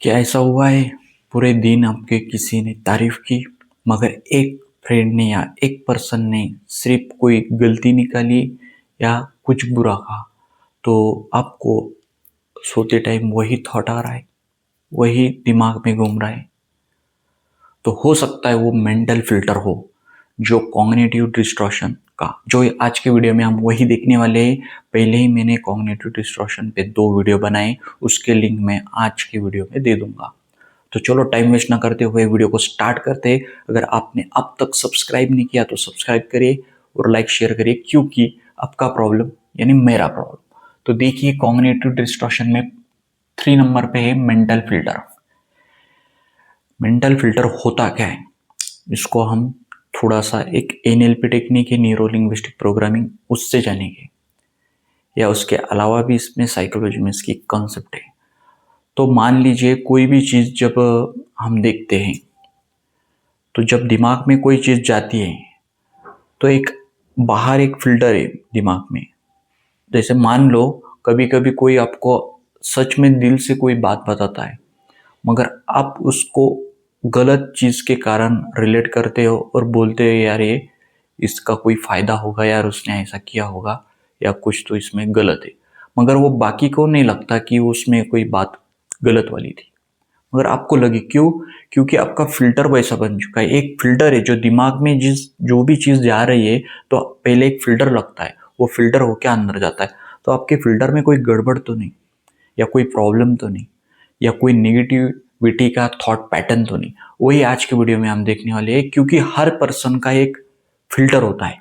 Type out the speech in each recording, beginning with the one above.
क्या ऐसा हुआ है पूरे दिन आपके किसी ने तारीफ की मगर एक फ्रेंड ने या एक पर्सन ने सिर्फ कोई गलती निकाली या कुछ बुरा कहा तो आपको सोते टाइम वही थॉट आ रहा है, वही दिमाग में घूम रहा है। तो हो सकता है वो मेंटल फिल्टर हो, जो कॉग्निटिव डिस्टॉर्शन का जो आज के वीडियो में हम वही देखने वाले हैं। पहले ही मैंने कॉग्निटिव डिस्टॉर्शन पे 2 वीडियो बनाए, उसके लिंक मैं आज के वीडियो में दे दूंगा। तो चलो टाइम वेस्ट ना करते हुए वीडियो को स्टार्ट करते हैं। अगर आपने अब तक सब्सक्राइब नहीं किया तो सब्सक्राइब करिए और लाइक शेयर करिए, क्योंकि आपका प्रॉब्लम यानी मेरा प्रॉब्लम। तो देखिए, कॉग्निटिव डिस्टॉर्शन में 3 नंबर पे है मेंटल फिल्टर। मेंटल फिल्टर होता क्या है, इसको हम थोड़ा सा एक एनएलपी टेक्निक है, न्यूरो लिंग्विस्टिक प्रोग्रामिंग, उससे जानेंगे, या उसके अलावा भी इसमें साइकोलॉजी में इसकी कॉन्सेप्ट है। तो मान लीजिए कोई भी चीज़ जब हम देखते हैं तो जब दिमाग में कोई चीज़ जाती है तो एक बाहर एक फिल्टर है दिमाग में। जैसे मान लो कभी कभी कोई आपको सच में दिल से कोई बात बताता है, मगर आप उसको गलत चीज़ के कारण रिलेट करते हो और बोलते हो यार ये इसका कोई फ़ायदा होगा, यार उसने ऐसा किया होगा या कुछ तो इसमें गलत है। मगर वो बाकी को नहीं लगता कि उसमें कोई बात गलत वाली थी, मगर आपको लगे। क्यों? क्योंकि आपका फिल्टर वैसा बन चुका है। एक फिल्टर है जो दिमाग में जो भी चीज़ जा रही है तो पहले एक फिल्टर लगता है, वो फिल्टर होके अंदर जाता है। तो आपके फिल्टर में कोई गड़बड़ तो नहीं, या कोई प्रॉब्लम तो नहीं, या कोई नेगेटिविटी का थॉट पैटर्न तो नहीं। वही आज के वीडियो में हम देखने वाले हैं, क्योंकि हर पर्सन का एक फिल्टर होता है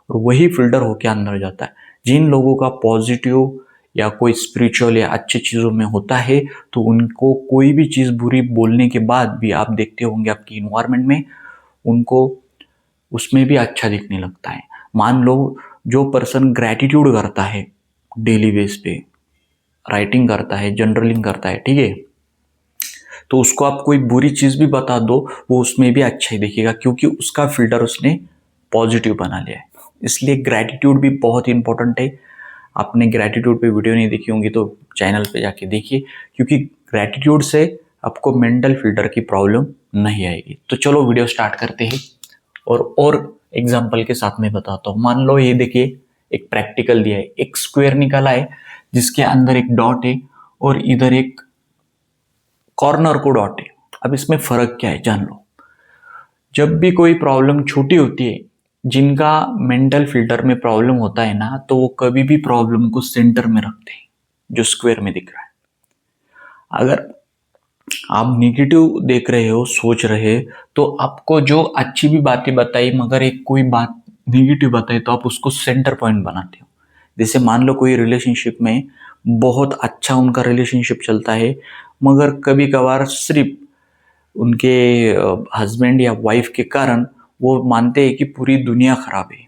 और वही फिल्टर होके अंदर जाता है। जिन लोगों का पॉजिटिव या कोई स्पिरिचुअल या अच्छी चीज़ों में होता है तो उनको कोई भी चीज़ बुरी बोलने के बाद भी आप देखते होंगे आपकी इन्वायरमेंट में उनको उसमें भी अच्छा दिखने लगता है। मान लो जो पर्सन ग्रैटिट्यूड करता है डेली बेस पे, राइटिंग करता है, जर्नलिंग करता है, ठीक है, तो उसको आप कोई बुरी चीज़ भी बता दो वो उसमें भी अच्छा ही दिखेगा, क्योंकि उसका फिल्टर उसने पॉजिटिव बना लिया है। इसलिए ग्रैटिट्यूड भी बहुत इंपॉर्टेंट है। आपने ग्रैटिट्यूड पे वीडियो नहीं देखी होंगी तो चैनल पे जाके देखिए, क्योंकि ग्रैटिट्यूड से आपको मेंटल फिल्टर की प्रॉब्लम नहीं आएगी। तो चलो वीडियो स्टार्ट करते हैं और एग्जांपल के साथ में बताता हूँ। मान लो ये देखिए, एक प्रैक्टिकल दिया है, एक स्क्वायर निकाला है जिसके अंदर एक डॉट है और इधर एक कॉर्नर को डॉट है। अब इसमें फर्क क्या है जान लो। जब भी कोई प्रॉब्लम छोटी होती है, जिनका मेंटल फिल्टर में प्रॉब्लम होता है ना, तो वो कभी भी प्रॉब्लम को सेंटर में रखते हैं जो स्क्वायर में दिख रहा है। अगर आप नेगेटिव देख रहे हो, सोच रहे, तो आपको जो अच्छी भी बातें बताई मगर एक कोई बात नेगेटिव बताई तो आप उसको सेंटर पॉइंट बनाते हो। जैसे मान लो कोई रिलेशनशिप में बहुत अच्छा उनका रिलेशनशिप चलता है, मगर कभी कभार सिर्फ उनके हस्बैंड या वाइफ के कारण वो मानते हैं कि पूरी दुनिया खराब है।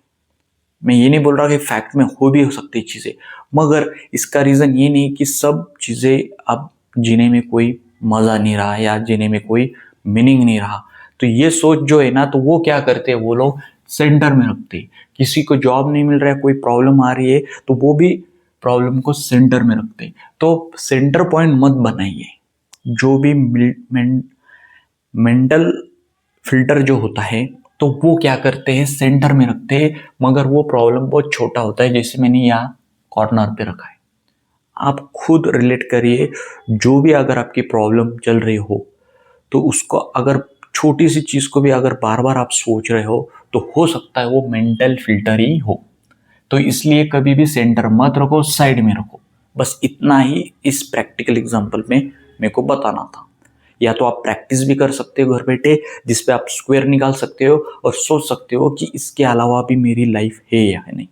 मैं ये नहीं बोल रहा कि फैक्ट में हो भी हो सकती चीज़ें, मगर इसका रीज़न ये नहीं कि सब चीज़ें अब जीने में कोई मज़ा नहीं रहा या जीने में कोई मीनिंग नहीं रहा। तो ये सोच जो है ना, तो वो क्या करते हैं, वो लोग सेंटर में रखते हैं। किसी को जॉब नहीं मिल रहा है, कोई प्रॉब्लम आ रही है, तो वो भी प्रॉब्लम को सेंटर में रखते हैं। तो सेंटर पॉइंट मत बनाइए। जो भी मेंटल फिल्टर जो होता है तो वो क्या करते हैं, सेंटर में रखते हैं, मगर वो प्रॉब्लम बहुत छोटा होता है, जैसे मैंने यहाँ कॉर्नर पे रखा है। आप खुद रिलेट करिए, जो भी अगर आपकी प्रॉब्लम चल रही हो तो उसको अगर छोटी सी चीज़ को भी अगर बार बार आप सोच रहे हो हो सकता है वो मेंटल फिल्टर ही हो। तो इसलिए कभी भी सेंटर मत रखो, साइड में रखो। बस इतना ही इस प्रैक्टिकल एग्जांपल में मेरे को बताना था। या तो आप प्रैक्टिस भी कर सकते हो घर बैठे, जिसपे आप स्क्वायर निकाल सकते हो और सोच सकते हो कि इसके अलावा भी मेरी लाइफ है या नहीं,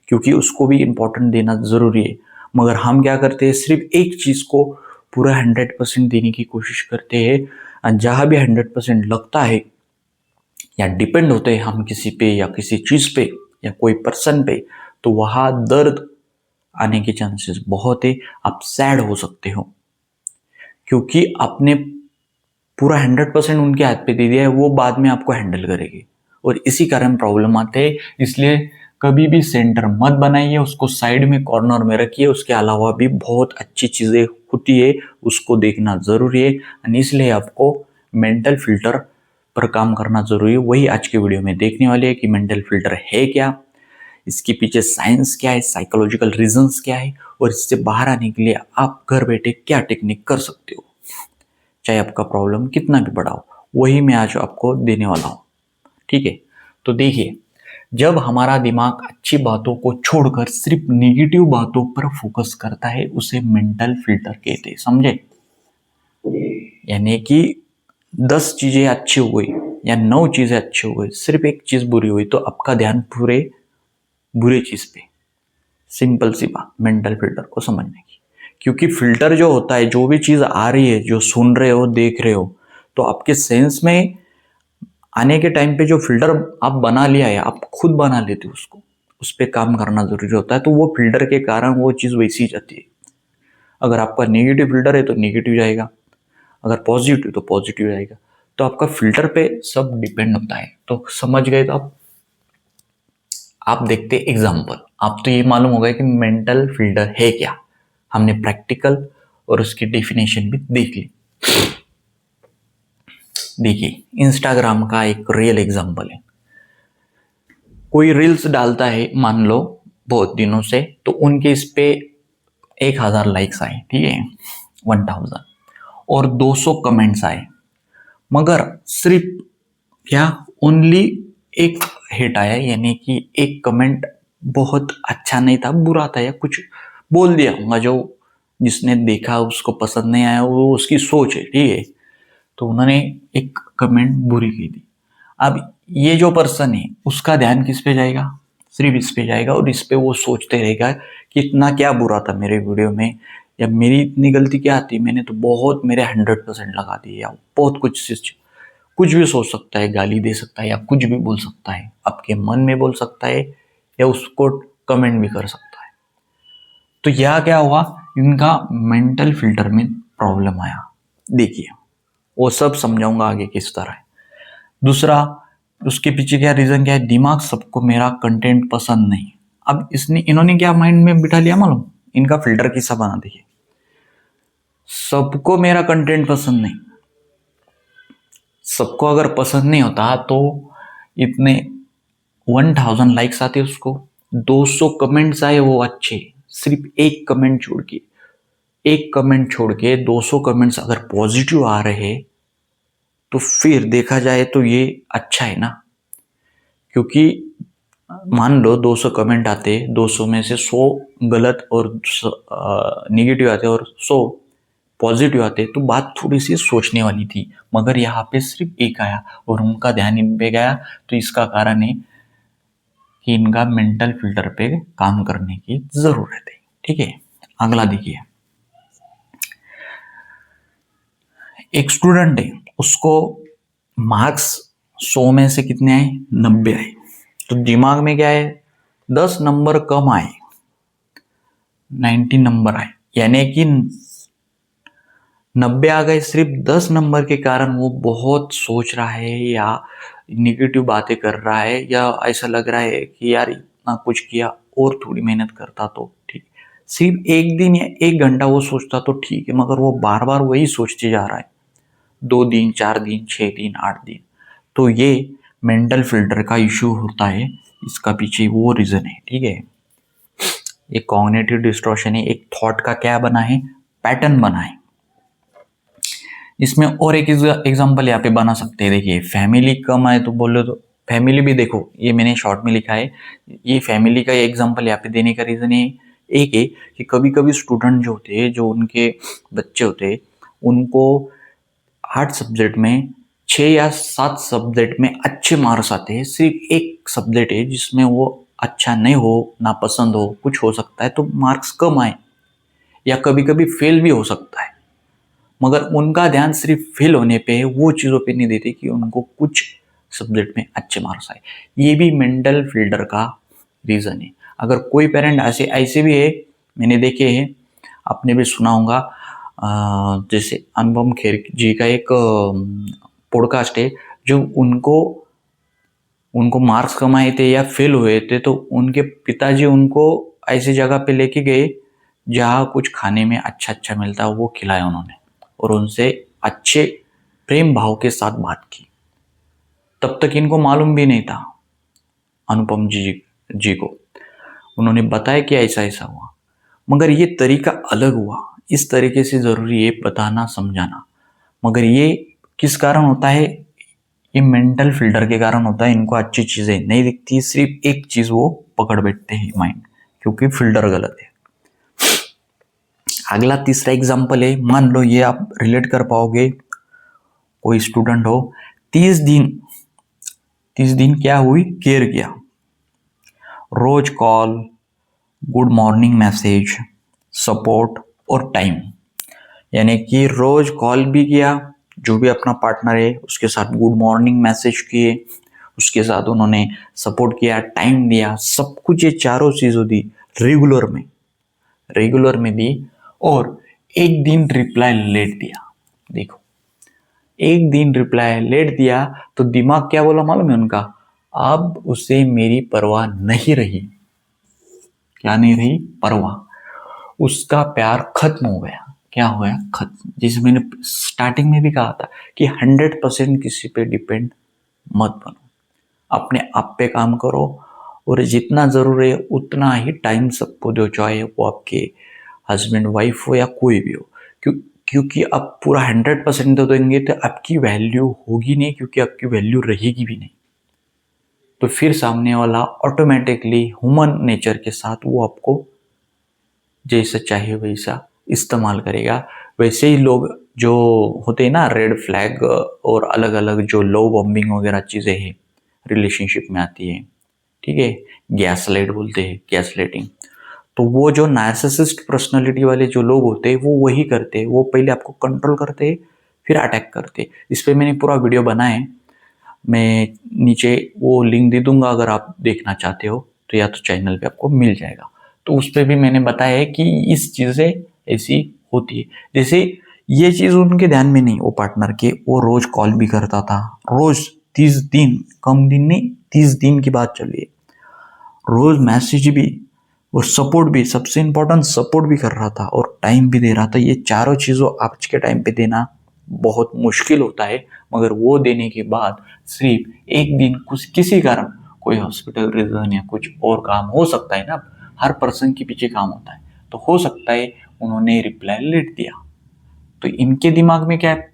क्योंकि उसको भी इम्पोर्टेंट देना ज़रूरी है। मगर हम क्या करते हैं, सिर्फ एक चीज़ को पूरा 100% देने की कोशिश करते हैं, और जहाँ भी 100% लगता है या डिपेंड होते हैं हम किसी पे या किसी चीज़ पे या कोई पर्सन पे, तो वहाँ दर्द आने के चांसेस बहुत है। आप सैड हो सकते हो, क्योंकि आपने पूरा 100% उनके हाथ पे दे दिया है, वो बाद में आपको हैंडल करेगी और इसी कारण प्रॉब्लम आते हैं। इसलिए कभी भी सेंटर मत बनाइए, उसको साइड में कॉर्नर में रखिए। उसके अलावा भी बहुत अच्छी चीज़ें होती है उसको देखना ज़रूरी है, और इसलिए आपको मेंटल फिल्टर पर काम करना ज़रूरी है। वही आज के वीडियो में देखने वाले हैं कि मेंटल फिल्टर है क्या, इसके पीछे साइंस क्या है, साइकोलॉजिकल रीजंस क्या है, और इससे बाहर आने के लिए आप घर बैठे क्या टेक्निक कर सकते हो, चाहे आपका प्रॉब्लम कितना भी बड़ा हो। वही मैं आज आपको देने वाला हूँ। ठीक है, तो देखिए, जब हमारा दिमाग अच्छी बातों को छोड़कर सिर्फ नेगेटिव बातों पर फोकस करता है उसे मेंटल फिल्टर कहते हैं, समझे। यानी कि 10 चीजें अच्छी हो गई या 9 चीजें अच्छी हो गई, सिर्फ एक चीज बुरी हुई तो आपका ध्यान पूरे बुरे चीज पे। सिंपल सी बात मेंटल फिल्टर को समझने की, क्योंकि फिल्टर जो होता है, जो भी चीज आ रही है, जो सुन रहे हो, देख रहे हो, तो आपके सेंस में आने के टाइम पे जो फिल्टर आप बना लिया है, आप खुद बना लेते हो उसको, उस पर काम करना जरूरी होता है। तो वो फिल्टर के कारण वो चीज़ वैसी जाती है। अगर आपका नेगेटिव फिल्टर है तो नेगेटिव जाएगा, अगर पॉजिटिव तो पॉजिटिव जाएगा। तो आपका फिल्टर पे सब डिपेंड होता है। तो समझ गए। तो आप देखते एग्जाम्पल, आप तो ये मालूम होगा कि मेंटल फिल्टर है क्या, हमने प्रैक्टिकल और उसकी डेफिनेशन भी देख ली। देखिए, इंस्टाग्राम का एक रियल एग्जाम्पल है। कोई रील्स डालता है, मान लो बहुत दिनों से, तो उनके इस पे 1000 लाइक्स आए, ठीक है, 1000, और 200 कमेंट्स आए, मगर सिर्फ क्या ओनली एक हिट आया, यानी कि एक कमेंट बहुत अच्छा नहीं था, बुरा था, या कुछ बोल दिया होगा जो जिसने देखा उसको पसंद नहीं आया, वो उसकी सोच है, ठीक है। तो उन्होंने एक कमेंट बुरी की थी। अब ये जो पर्सन है उसका ध्यान किस पे जाएगा, सिर्फ इस पे जाएगा, और इस पे वो सोचते रहेगा कि इतना क्या बुरा था मेरे वीडियो में, या मेरी इतनी गलती क्या थी, मैंने तो बहुत मेरे 100% लगा दिए, या बहुत कुछ भी सोच सकता है, गाली दे सकता है, या कुछ भी बोल सकता है, आपके मन में बोल सकता है, या उसको कमेंट भी कर सकता है। तो यह क्या हुआ, इनका मेंटल फिल्टर में प्रॉब्लम आया। देखिए, वो सब समझाऊंगा आगे किस तरह है। दूसरा, उसके पीछे क्या रीजन क्या है, दिमाग सबको मेरा कंटेंट पसंद नहीं। अब इन्होंने क्या माइंड में बिठा लिया मालूम, इनका फिल्टर किस्सा बना। देखिए, सबको मेरा कंटेंट पसंद नहीं, सबको अगर पसंद नहीं होता तो इतने 1000 लाइक्स आते उसको, 200 कमेंट्स आए वो अच्छे, सिर्फ एक कमेंट छोड़ के 200 कमेंट्स अगर पॉजिटिव आ रहे, तो फिर देखा जाए तो ये अच्छा है ना। क्योंकि मान लो 200 कमेंट आते, 200 में से 100 गलत और नेगेटिव आते और 100 पॉजिटिव आते, तो बात थोड़ी सी सोचने वाली थी, मगर यहाँ पे सिर्फ एक आया और उनका ध्यान इन पे गया। तो इसका कारण है कि इनका मेंटल फिल्टर पे काम करने की जरूरत है। ठीक है, अगला देखिए, एक स्टूडेंट है, उसको मार्क्स 100 में से कितने आए, 90 आए। तो दिमाग में क्या है, 10 नंबर कम आए, 90 नंबर आए, यानी कि 90 आ गए। सिर्फ 10 नंबर के कारण वो बहुत सोच रहा है, या निगेटिव बातें कर रहा है, या ऐसा लग रहा है कि यार इतना कुछ किया और थोड़ी मेहनत करता तो ठीक। सिर्फ एक दिन या एक घंटा वो सोचता तो ठीक है, मगर वो बार बार वही सोचते जा रहा है, 2 दिन, 4 दिन, 6 दिन, 8 दिन। तो ये मेंटल फिल्टर का इश्यू होता है, इसका पीछे वो रीजन है। ठीक है, एक कॉग्निटिव डिस्टॉर्शन है, एक थॉट का क्या बना है, पैटर्न बना है। इसमें और एक एग्जांपल यहाँ पे बना सकते हैं। देखिए, फैमिली कम आए तो बोलो, तो फैमिली भी देखो, ये मैंने शॉर्ट में लिखा है, ये फैमिली का एग्जांपल यहाँ पे देने का रीजन है एक है कि कभी कभी स्टूडेंट जो होते हैं, जो उनके बच्चे होते हैं, उनको 8 सब्जेक्ट में 6 या 7 सब्जेक्ट में अच्छे मार्क्स आते हैं, सिर्फ एक सब्जेक्ट है जिसमें वो अच्छा नहीं हो, नापसंद हो, कुछ हो सकता है, तो मार्क्स कम आए, या कभी कभी फेल भी हो सकता है, मगर उनका ध्यान सिर्फ फेल होने पे है, वो चीज़ों पे नहीं देते कि उनको कुछ सब्जेक्ट में अच्छे मार्क्स आए। ये भी मेंटल फिल्टर का रीज़न है। अगर कोई पेरेंट ऐसे भी है, मैंने देखे हैं, आपने भी सुना होगा, जैसे अनुपम खेर जी का एक पॉडकास्ट है, जो उनको मार्क्स कम आए थे या फेल हुए थे, तो उनके पिताजी उनको ऐसी जगह पे लेके गए जहाँ कुछ खाने में अच्छा अच्छा मिलता है वो खिलाया उन्होंने, और उनसे अच्छे प्रेम भाव के साथ बात की। तब तक इनको मालूम भी नहीं था अनुपम जी को। उन्होंने बताया कि ऐसा ऐसा हुआ, मगर ये तरीका अलग हुआ। इस तरीके से ज़रूरी है बताना समझाना, मगर ये किस कारण होता है? ये मेंटल फिल्टर के कारण होता है। इनको अच्छी चीज़ें नहीं दिखती, सिर्फ एक चीज़ वो पकड़ बैठते हैं माइंड, क्योंकि फिल्टर गलत है। अगला तीसरा एग्जाम्पल है, मान लो ये आप रिलेट कर पाओगे। कोई स्टूडेंट हो, 30 दिन क्या हुई, केयर किया, रोज call, good morning message, support और टाइम। यानी कि रोज कॉल भी किया, जो भी अपना पार्टनर है उसके साथ गुड मॉर्निंग मैसेज किए, उसके साथ उन्होंने सपोर्ट किया, टाइम दिया, सब कुछ ये चारों चीज़ों दी रेगुलर में दी। और एक दिन रिप्लाई लेट दिया। देखो, एक दिन रिप्लाई लेट दिया तो दिमाग क्या बोला मालूम है उनका? अब उसे मेरी परवाह नहीं रही। क्या नहीं रही? परवाह। उसका प्यार खत्म हो गया। क्या हो गया? खत्म। जैसे मैंने स्टार्टिंग में भी कहा था कि 100% किसी पे डिपेंड मत बनो, अपने आप पे काम करो, और जितना जरूरी है उतना ही टाइम सबको दो, चाहे वो आपके हस्बैंड वाइफ हो या कोई भी हो। क्योंकि आप पूरा 100% दे देंगे तो आपकी वैल्यू होगी नहीं, क्योंकि आपकी वैल्यू रहेगी भी नहीं। तो फिर सामने वाला ऑटोमेटिकली ह्यूमन नेचर के साथ वो आपको जैसा चाहिए वैसा इस्तेमाल करेगा। वैसे ही लोग जो होते हैं ना, रेड फ्लैग और अलग अलग जो लो बॉम्बिंग वगैरह चीज़ें हैं रिलेशनशिप में आती है, ठीक है, गैसलाइट बोलते हैं, गैसलाइटिंग। तो वो जो नार्सिसिस्ट पर्सनालिटी वाले जो लोग होते हैं वो वही करते हैं। वो पहले आपको कंट्रोल करते हैं, फिर अटैक करते हैं। इस पर मैंने पूरा वीडियो बनाया है, मैं नीचे वो लिंक दे दूंगा, अगर आप देखना चाहते हो तो, या तो चैनल पे आपको मिल जाएगा। तो उस पर भी मैंने बताया है कि इस चीज़ें ऐसी होती है। जैसे ये चीज़ उनके ध्यान में नहीं, वो पार्टनर के, वो रोज कॉल भी करता था, रोज 30 दिन, कम दिन नहीं, 30 दिन की बात चल रही है, रोज मैसेज भी और सपोर्ट भी, सबसे इंपॉर्टेंट सपोर्ट भी कर रहा था और टाइम भी दे रहा था। ये चारों चीज़ों आज के टाइम पे देना बहुत मुश्किल होता है, मगर वो देने के बाद सिर्फ एक दिन कुछ किसी कारण, कोई हॉस्पिटल रीजन या कुछ और काम हो सकता है ना, हर पर्सन के पीछे काम होता है, तो हो सकता है उन्होंने रिप्लाई लेट दिया, तो इनके दिमाग में क्या है,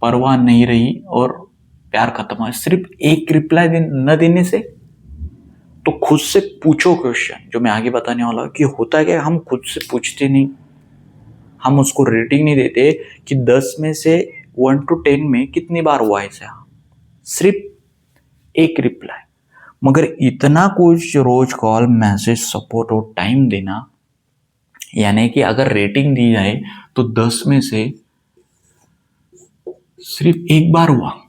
परवाह नहीं रही और प्यार खत्म है सिर्फ एक रिप्लाई न देने से। तो खुद से पूछो क्वेश्चन, जो मैं आगे बताने वाला हूँ कि होता है क्या, हम खुद से पूछते नहीं, हम उसको रेटिंग नहीं देते कि 10 में से 1 to 10 में कितनी बार हुआ ऐसा, सिर्फ एक रिप्लाई। मगर इतना कुछ रोज कॉल, मैसेज, सपोर्ट और टाइम देना, यानी कि अगर रेटिंग दी जाए तो 10 में से सिर्फ एक बार हुआ,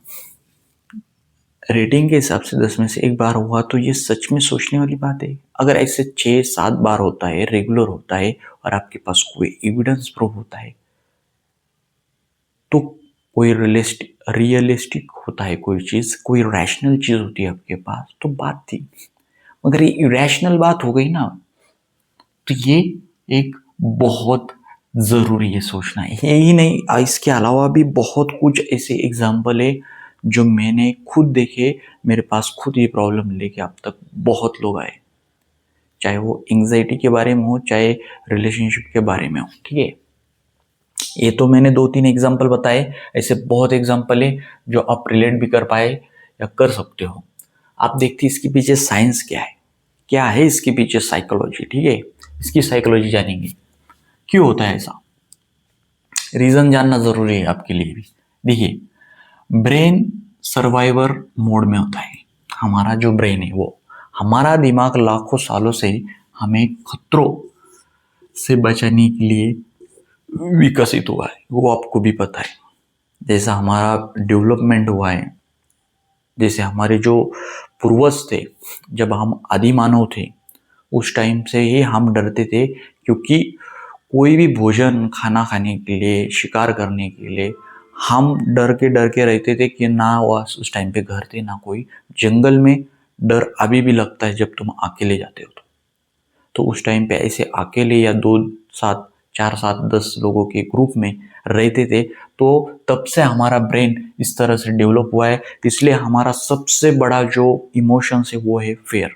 रेटिंग के हिसाब से 10 में से एक बार हुआ, तो ये सच में सोचने वाली बात है। अगर ऐसे 6-7 बार होता है, रेगुलर होता है, और आपके पास कोई एविडेंस प्रूफ होता है, तो कोई रियलिस्टिक होता है, कोई चीज़, कोई रैशनल चीज़ होती है आपके पास, तो बात थी। मगर ये इरेशनल बात हो गई ना, तो ये एक बहुत ज़रूरी है सोचना। यही नहीं, इसके अलावा भी बहुत कुछ ऐसे एग्जाम्पल है जो मैंने खुद देखे। मेरे पास खुद ये प्रॉब्लम लेके अब तक बहुत लोग आए, चाहे वो एंग्जाइटी के बारे में हो, चाहे रिलेशनशिप के बारे में हो, ठीक है। ये तो मैंने 2-3 एग्जाम्पल बताए, ऐसे बहुत एग्जाम्पल है जो आप रिलेट भी कर पाए या कर सकते हो। आप देखते इसके पीछे साइंस क्या है इसके पीछे साइकोलॉजी, ठीक है, इसकी साइकोलॉजी जानेंगे, क्यों होता है ऐसा, रीजन जानना जरूरी है आपके लिए भी। देखिए, ब्रेन सर्वाइवर मोड में होता है। हमारा जो ब्रेन है, वो हमारा दिमाग लाखों सालों से हमें खतरों से बचाने के लिए विकसित हुआ है, वो आपको भी पता है। जैसा हमारा डेवलपमेंट हुआ है, जैसे हमारे जो पूर्वज थे, जब हम आदि मानव थे, उस टाइम से ही हम डरते थे, क्योंकि कोई भी भोजन, खाना खाने के लिए, शिकार करने के लिए हम डर के रहते थे कि ना उस टाइम पे घर थे, ना कोई। जंगल में डर अभी भी लगता है जब तुम अकेले जाते हो तो उस टाइम पे ऐसे अकेले या 2 साथ 4, 7, 10 लोगों के ग्रुप में रहते थे, तो तब से हमारा ब्रेन इस तरह से डेवलप हुआ है। इसलिए हमारा सबसे बड़ा जो इमोशंस है वो है फेयर,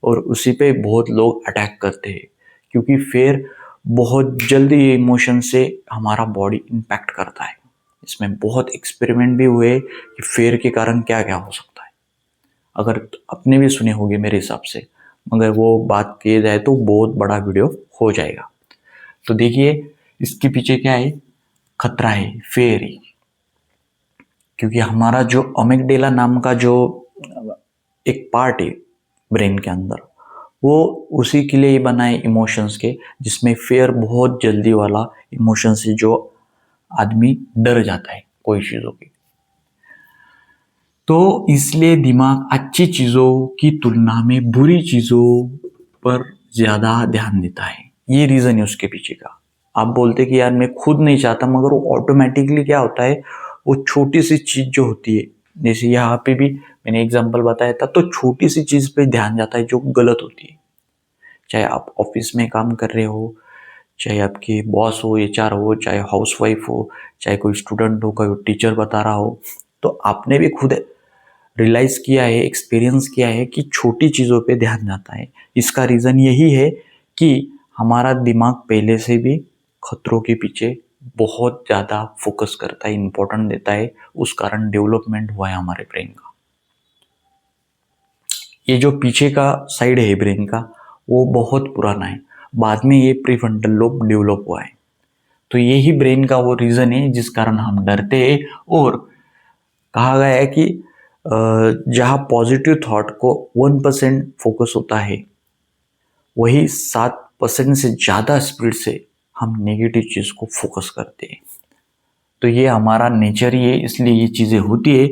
और उसी पे बहुत लोग अटैक करते हैं, क्योंकि फेयर बहुत जल्दी ये इमोशन से हमारा बॉडी इम्पैक्ट करता है। इसमें बहुत एक्सपेरिमेंट भी हुए कि फेयर के कारण क्या क्या हो सकता है, अगर अपने भी सुने होंगे मेरे हिसाब से, मगर वो बात की जाए तो बहुत बड़ा वीडियो हो जाएगा। तो देखिए इसके पीछे क्या है, खतरा है फेयर ही, क्योंकि हमारा जो अमिगडाला नाम का जो एक पार्ट है ब्रेन के अंदर, वो उसी के लिए ही बना है इमोशंस के, जिसमें फेयर बहुत जल्दी वाला इमोशन से जो आदमी डर जाता है कोई चीज़ों की। तो इसलिए दिमाग अच्छी चीज़ों की तुलना में बुरी चीज़ों पर ज़्यादा ध्यान देता है। ये रीज़न है उसके पीछे का। आप बोलते कि यार मैं खुद नहीं चाहता, मगर वो ऑटोमेटिकली क्या होता है, वो छोटी सी चीज़ जो होती है, जैसे यहाँ पे भी मैंने एग्जांपल बताया था, तो छोटी सी चीज़ पे ध्यान जाता है जो गलत होती है। चाहे आप ऑफिस में काम कर रहे हो, चाहे आपके बॉस हो, एचआर हो, चाहे हाउसवाइफ हो, चाहे कोई स्टूडेंट हो, कोई टीचर बता रहा हो, तो आपने भी खुद रियलाइज किया है, एक्सपीरियंस किया है कि छोटी चीज़ों पे ध्यान जाता है। इसका रीज़न यही है कि हमारा दिमाग पहले से भी खतरों के पीछे बहुत ज़्यादा फोकस करता है, इम्पोर्टेंट देता है, उस कारण डेवलपमेंट हुआ है हमारे ब्रेन का। ये जो पीछे का साइड है ब्रेन का, वो बहुत पुराना है, बाद में ये प्रीफ्रंटल लोब डेवलप हुआ है। तो यही ब्रेन का वो रीज़न है जिस कारण हम डरते हैं। और कहा गया है कि जहाँ पॉजिटिव थॉट को 1% फोकस होता है, वही 7% से ज़्यादा स्पीड से हम नेगेटिव चीज़ को फोकस करते हैं। तो ये हमारा नेचर ही है, इसलिए ये चीज़ें होती है।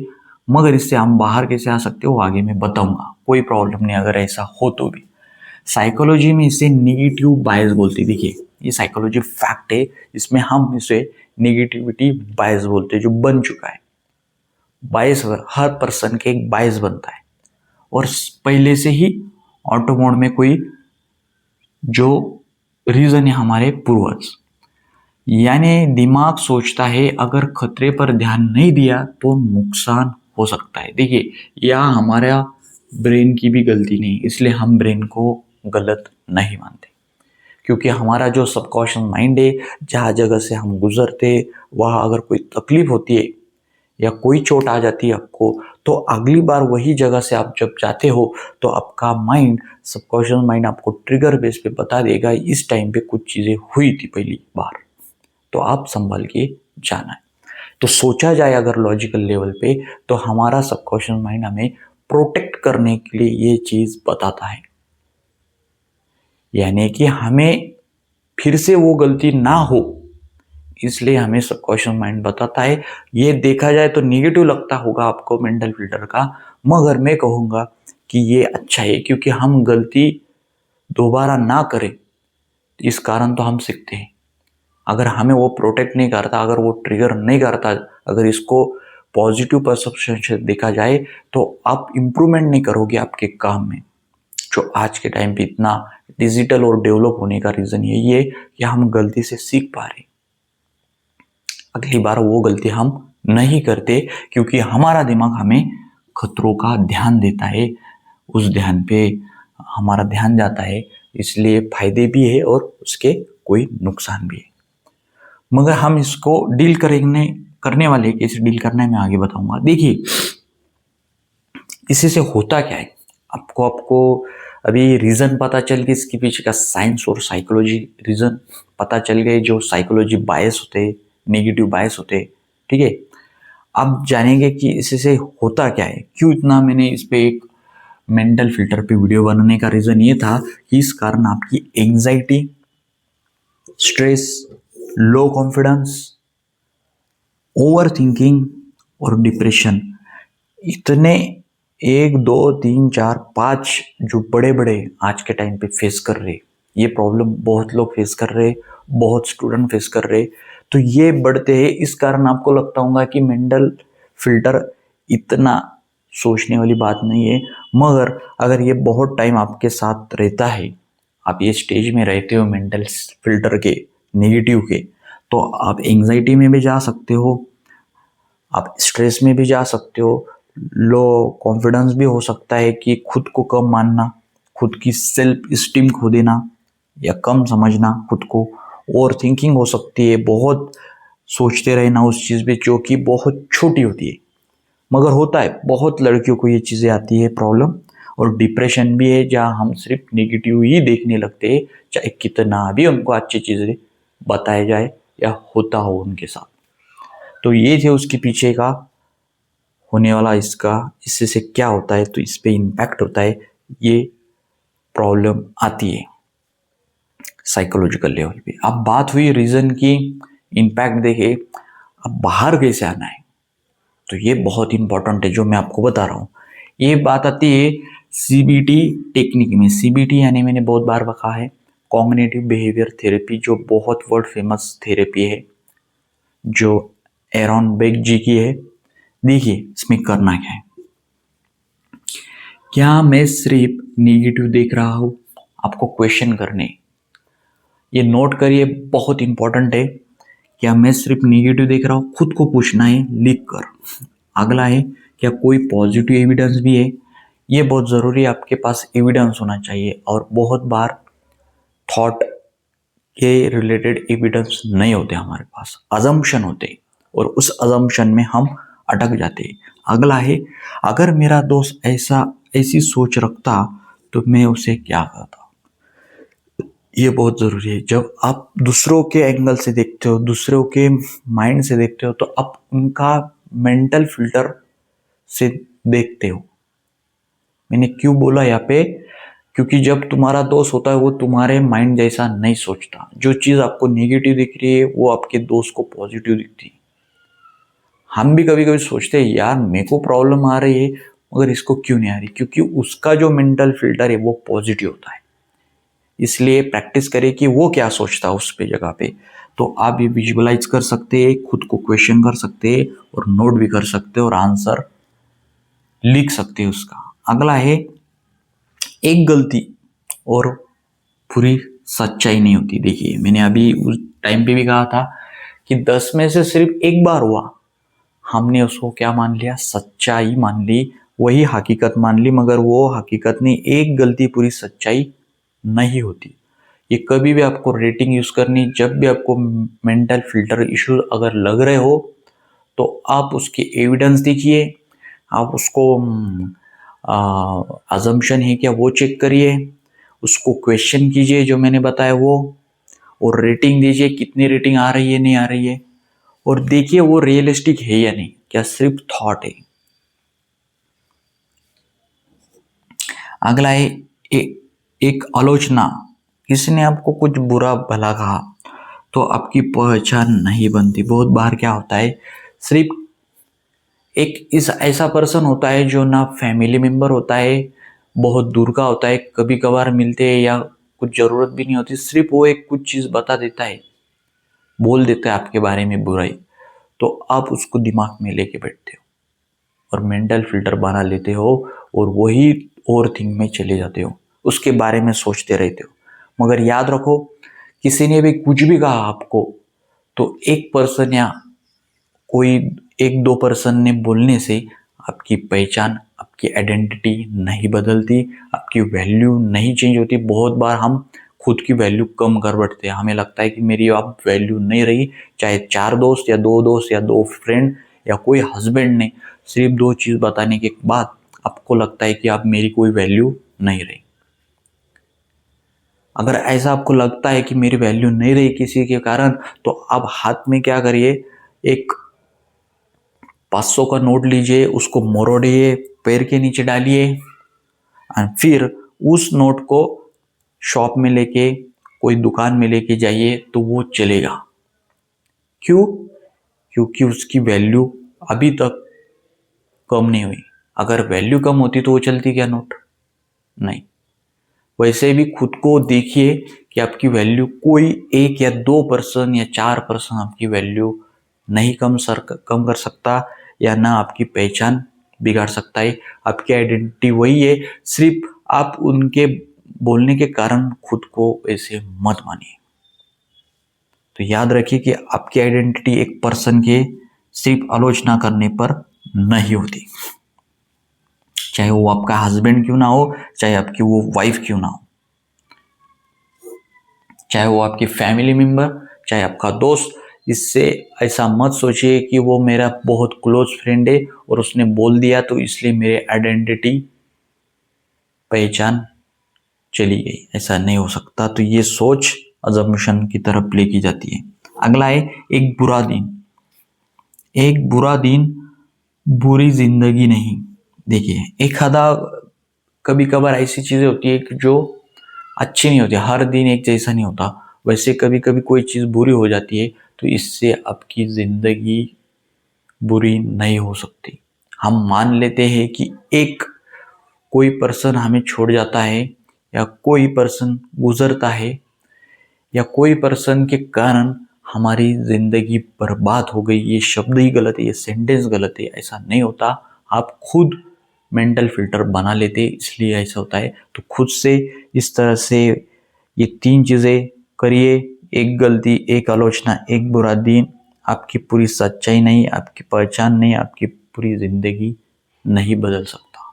मगर इससे हम बाहर कैसे आ सकते हो आगे मैं बताऊंगा, कोई प्रॉब्लम नहीं अगर ऐसा हो तो भी। साइकोलॉजी में इसे नेगेटिव बायस बोलते हैं। देखिए ये साइकोलॉजी फैक्ट है, इसमें हम इसे नेगेटिविटी बायस बोलते हैं, जो बन चुका है। बायस हर पर्सन के एक बायस बनता है, और पहले से ही ऑटो मोड में कोई जो रीजन है हमारे पूर्वज, यानी दिमाग सोचता है अगर खतरे पर ध्यान नहीं दिया तो नुकसान हो सकता है। देखिए यह हमारा ब्रेन की भी गलती नहीं, इसलिए हम ब्रेन को गलत नहीं मानते, क्योंकि हमारा जो सबकॉन्शियस माइंड है, जहाँ जगह से हम गुजरते, वहाँ अगर कोई तकलीफ होती है या कोई चोट आ जाती है आपको, तो अगली बार वही जगह से आप जब जाते हो तो आपका माइंड, सबकॉन्शियस माइंड आपको ट्रिगर बेस पे बता देगा इस टाइम पे कुछ चीज़ें हुई थी पहली बार, तो आप संभल के जाना है। तो सोचा जाए अगर लॉजिकल लेवल पे, तो हमारा सबकॉन्शियस माइंड हमें प्रोटेक्ट करने के लिए ये चीज़ बताता है, यानी कि हमें फिर से वो गलती ना हो, इसलिए हमें सबकॉन्शियस माइंड बताता है। ये देखा जाए तो निगेटिव लगता होगा आपको मेंटल फिल्टर का, मगर मैं कहूँगा कि ये अच्छा है, क्योंकि हम गलती दोबारा ना करें, इस कारण तो हम सीखते हैं। अगर हमें वो प्रोटेक्ट नहीं करता, अगर वो ट्रिगर नहीं करता, अगर इसको पॉजिटिव परसेप्शन से देखा जाए, तो आप इम्प्रूवमेंट नहीं करोगे आपके काम में। जो आज के टाइम पे इतना डिजिटल और डेवलप होने का रीज़न यही है कि हम गलती से सीख पा रहे, अगली बार वो गलती हम नहीं करते, क्योंकि हमारा दिमाग हमें खतरों का ध्यान देता है, उस ध्यान पे हमारा ध्यान जाता है, इसलिए फायदे भी है और उसके कोई नुकसान भी है। मगर हम इसको डील करने वाले कैसे डील करना है मैं आगे बताऊंगा। देखिए इसी से होता क्या है, आपको अभी रीज़न पता चल गया इसके पीछे का, साइंस और साइकोलॉजी रीज़न पता चल गए, जो साइकोलॉजी बायस होते हैं, नेगेटिव बायस होते हैं, ठीक है। अब जानेंगे कि इससे होता क्या है, क्यों इतना मैंने इस पे एक मेंटल फिल्टर पे वीडियो बनाने का रीज़न ये था कि इस कारण आपकी anxiety, stress, low confidence, over thinking और डिप्रेशन, इतने 1, 2, 3, 4, 5 जो बड़े बड़े आज के टाइम पे फेस कर रहे, ये प्रॉब्लम बहुत लोग फेस कर रहे, बहुत स्टूडेंट फेस कर रहे, तो ये बढ़ते हैं। इस कारण आपको लगता होगा कि मेंटल फिल्टर इतना सोचने वाली बात नहीं है, मगर अगर ये बहुत टाइम आपके साथ रहता है, आप ये स्टेज में रहते हो मेंटल फिल्टर के, नेगेटिव के, तो आप एंजाइटी में भी जा सकते हो, आप स्ट्रेस में भी जा सकते हो, लो कॉन्फिडेंस भी हो सकता है कि खुद को कम मानना, खुद की सेल्फ स्टीम खो देना या कम समझना खुद को, ओवर थिंकिंग हो सकती है, बहुत सोचते रहना उस चीज़ पे जो कि बहुत छोटी होती है, मगर होता है, बहुत लड़कियों को ये चीज़ें आती है प्रॉब्लम। और डिप्रेशन भी है जहाँ हम सिर्फ नेगेटिव ही देखने लगते हैं, चाहे कितना भी उनको अच्छी चीज़ें बताया जाए या होता हो उनके साथ। तो ये थे उसके पीछे का होने वाला इसका, इससे से क्या होता है, तो इस पे इम्पैक्ट होता है, ये प्रॉब्लम आती है साइकोलॉजिकल लेवल पे। अब बात हुई रीज़न की, इम्पैक्ट देखे, अब बाहर कैसे आना है, तो ये बहुत इंपॉर्टेंट है जो मैं आपको बता रहा हूँ। ये बात आती है सीबीटी टेक्निक में। सीबीटी यानी मैंने बहुत बार कहा है, कॉग्निटिव बिहेवियर थेरेपी, जो बहुत वर्ल्ड फेमस थेरेपी है, जो एरॉन बेक जी की है। देखिए इसमें करना क्या है, क्या मैं सिर्फ नेगेटिव देख रहा हूँ, आपको क्वेश्चन करने, ये नोट करिए, बहुत इंपॉर्टेंट है। क्या मैं सिर्फ नेगेटिव देख रहा हूँ, खुद को पूछना है लिख कर। अगला है, क्या कोई पॉजिटिव एविडेंस भी है, ये बहुत ज़रूरी है, आपके पास एविडेंस होना चाहिए। और बहुत बार थॉट के रिलेटेड एविडेंस नहीं होते हमारे पास, अजम्पशन होते, और उस अजम्पशन में हम अटक जाते हैं। अगला है, अगर मेरा दोस्त ऐसी सोच रखता तो मैं उसे क्या करता, ये बहुत ज़रूरी है। जब आप दूसरों के एंगल से देखते हो, दूसरों के माइंड से देखते हो, तो आप उनका मेंटल फिल्टर से देखते हो। मैंने क्यों बोला यहाँ पे, क्योंकि जब तुम्हारा दोस्त होता है वो तुम्हारे माइंड जैसा नहीं सोचता। जो चीज़ आपको नेगेटिव दिख रही है वो आपके दोस्त को पॉजिटिव दिखती है। हम भी कभी कभी सोचते हैं यार मेरे को प्रॉब्लम आ रही है मगर इसको क्यों नहीं आ रही, क्योंकि उसका जो मेंटल फिल्टर है वो पॉजिटिव होता है। इसलिए प्रैक्टिस करें कि वो क्या सोचता है उस पे जगह पे। तो आप ये विजुअलाइज कर सकते हैं, खुद को क्वेश्चन कर सकते हैं और नोट भी कर सकते हैं और आंसर लिख सकते हैं उसका। अगला है, एक गलती और पूरी सच्चाई नहीं होती। देखिए मैंने अभी उस टाइम पे भी कहा था कि 10 में से सिर्फ एक बार हुआ, हमने उसको क्या मान लिया, सच्चाई मान ली, वही हकीकत मान ली, मगर वो हकीकत नहीं, एक गलती पूरी सच्चाई नहीं होती। ये कभी भी आपको रेटिंग यूज करनी, जब भी आपको मेंटल फिल्टर इश्यू अगर लग रहे हो तो आप उसके एविडेंस देखिए, आप उसको अजम्पशन है क्या वो चेक करिए, उसको क्वेश्चन कीजिए जो मैंने बताया वो, और रेटिंग दीजिए कितनी रेटिंग आ रही है नहीं आ रही है, और देखिए वो रियलिस्टिक है या नहीं, क्या सिर्फ थॉट है। अगला है, एक आलोचना, किसी ने आपको कुछ बुरा भला कहा तो आपकी पहचान नहीं बनती। बहुत बार क्या होता है, सिर्फ एक इस ऐसा पर्सन होता है जो ना फैमिली मेंबर होता है, बहुत दूर का होता है, कभी कभार मिलते हैं या कुछ ज़रूरत भी नहीं होती, सिर्फ वो एक कुछ चीज़ बता देता है, बोल देता है आपके बारे में बुराई, तो आप उसको दिमाग में लेके बैठते हो और मेंटल फिल्टर बना लेते हो और वही ओवर थिंक में चले जाते हो, उसके बारे में सोचते रहते हो। मगर याद रखो, किसी ने भी कुछ भी कहा आपको, तो एक पर्सन या कोई एक दो पर्सन ने बोलने से आपकी पहचान, आपकी आइडेंटिटी नहीं बदलती, आपकी वैल्यू नहीं चेंज होती। बहुत बार हम खुद की वैल्यू कम कर बैठते हैं, हमें लगता है कि मेरी अब वैल्यू नहीं रही, चाहे 4 दोस्त या 2 दोस्त या 2 फ्रेंड या कोई हस्बैंड ने सिर्फ 2 चीज़ बताने के बाद आपको लगता है कि अब मेरी कोई वैल्यू नहीं रही। अगर ऐसा आपको लगता है कि मेरी वैल्यू नहीं रही किसी के कारण, तो आप हाथ में क्या करिए, एक 500 का नोट लीजिए, उसको मरोड़िए, पैर के नीचे डालिए और फिर उस नोट को शॉप में लेके, कोई दुकान में लेके जाइए तो वो चलेगा। क्यों? क्योंकि उसकी वैल्यू अभी तक कम नहीं हुई। अगर वैल्यू कम होती तो वो चलती क्या नोट? नहीं। वैसे भी खुद को देखिए कि आपकी वैल्यू कोई 1 या 2 पर्सन या 4 पर्सन आपकी वैल्यू नहीं कम कर सकता, या ना आपकी पहचान बिगाड़ सकता है। आपकी आइडेंटिटी वही है, सिर्फ आप उनके बोलने के कारण खुद को ऐसे मत मानिए। तो याद रखिए कि आपकी आइडेंटिटी एक पर्सन के सिर्फ आलोचना करने पर नहीं होती, चाहे वो आपका हस्बैंड क्यों ना हो, चाहे आपकी वो वाइफ क्यों ना हो, चाहे वो आपकी फैमिली मेंबर, चाहे आपका दोस्त। इससे ऐसा मत सोचिए कि वो मेरा बहुत क्लोज फ्रेंड है और उसने बोल दिया तो इसलिए मेरी आइडेंटिटी पहचान चली गई। ऐसा नहीं हो सकता। तो ये सोच अजम्पशन की तरफ लेके जाती है। अगला है एक बुरा दिन। एक बुरा दिन बुरी जिंदगी नहीं। देखिए, एक आधा कभी कभार ऐसी चीजें होती है कि जो अच्छी नहीं होती, हर दिन एक जैसा नहीं होता। वैसे कभी कभी कोई चीज बुरी हो जाती है तो इससे आपकी जिंदगी बुरी नहीं हो सकती। हम मान लेते हैं कि एक कोई पर्सन हमें छोड़ जाता है, या कोई पर्सन गुजरता है, या कोई पर्सन के कारण हमारी जिंदगी बर्बाद हो गई। ये शब्द ही गलत है, ये सेंटेंस गलत है, ऐसा नहीं होता। आप खुद मेंटल फिल्टर बना लेते इसलिए ऐसा होता है। तो खुद से इस तरह से ये 3 चीजें करिए। एक गलती, एक आलोचना, एक बुरा दिन आपकी पूरी सच्चाई नहीं, आपकी पहचान नहीं, आपकी पूरी जिंदगी नहीं बदल सकता।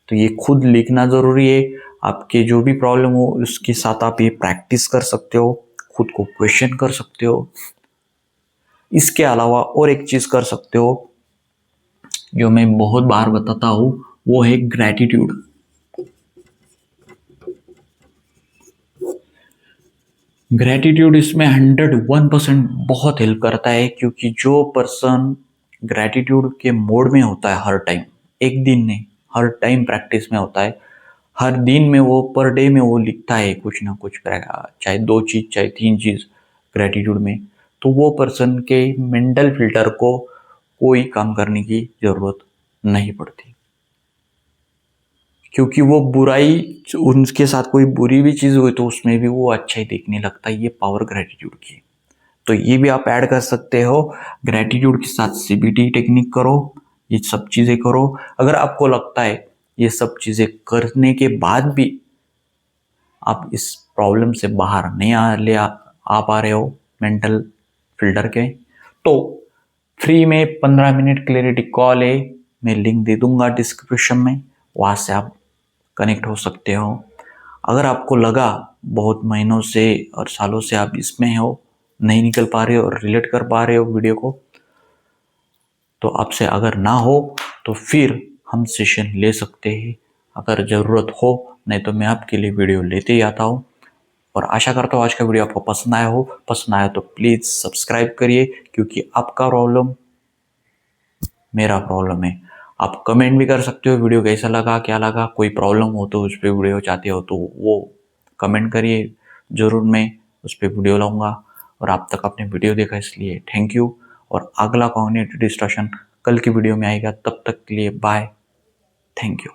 तो ये खुद लिखना जरूरी है। आपके जो भी प्रॉब्लम हो उसके साथ आप ये प्रैक्टिस कर सकते हो, खुद को क्वेश्चन कर सकते हो। इसके अलावा और एक चीज कर सकते हो जो मैं बहुत बार बताता हूँ, वो है ग्रैटिट्यूड। ग्रैटिट्यूड इसमें 101% बहुत हेल्प करता है, क्योंकि जो पर्सन ग्रैटिट्यूड के मोड में होता है हर टाइम, एक दिन नहीं, हर टाइम प्रैक्टिस में होता है, हर दिन में वो पर डे में वो लिखता है कुछ ना कुछ, चाहे 2 चीज चाहे 3 चीज ग्रैटिट्यूड में, तो वो पर्सन के मेंटल फिल्टर को कोई काम करने की जरूरत नहीं पड़ती। क्योंकि वो बुराई, उनके साथ कोई बुरी भी चीज हुई तो उसमें भी वो अच्छा ही देखने लगता है। ये पावर ग्रैटिट्यूड की। तो ये भी आप ऐड कर सकते हो। ग्रैटिट्यूड के साथ सीबीटी टेक्निक करो, ये सब चीजें करो। अगर आपको लगता है ये सब चीजें करने के बाद भी आप इस प्रॉब्लम से बाहर नहीं आ पा रहे हो मेंटल फिल्टर के, तो फ्री में 15 मिनट क्लैरिटी कॉल है, मैं लिंक दे दूंगा डिस्क्रिप्शन में, वहां से आप कनेक्ट हो सकते हो। अगर आपको लगा बहुत महीनों से और सालों से आप इसमें हो, नहीं निकल पा रहे हो और रिलेट कर पा रहे हो वीडियो को, तो आपसे अगर ना हो तो फिर हम सेशन ले सकते हैं, अगर ज़रूरत हो। नहीं तो मैं आपके लिए वीडियो लेते ही आता हूँ। और आशा करता हूँ आज का वीडियो आपको पसंद आया हो। पसंद आया तो प्लीज़ सब्सक्राइब करिए, क्योंकि आपका प्रॉब्लम मेरा प्रॉब्लम है। आप कमेंट भी कर सकते हो वीडियो कैसा लगा, क्या लगा, कोई प्रॉब्लम हो तो उस पर वीडियो चाहते हो तो वो कमेंट करिए, ज़रूर मैं उस पर वीडियो लाऊंगा। और आप तक आपने वीडियो देखा इसलिए थैंक यू। और अगला कॉग्निटिव डिस्टॉर्शन कल की वीडियो में आएगा, तब तक के लिए बाय, थैंक यू।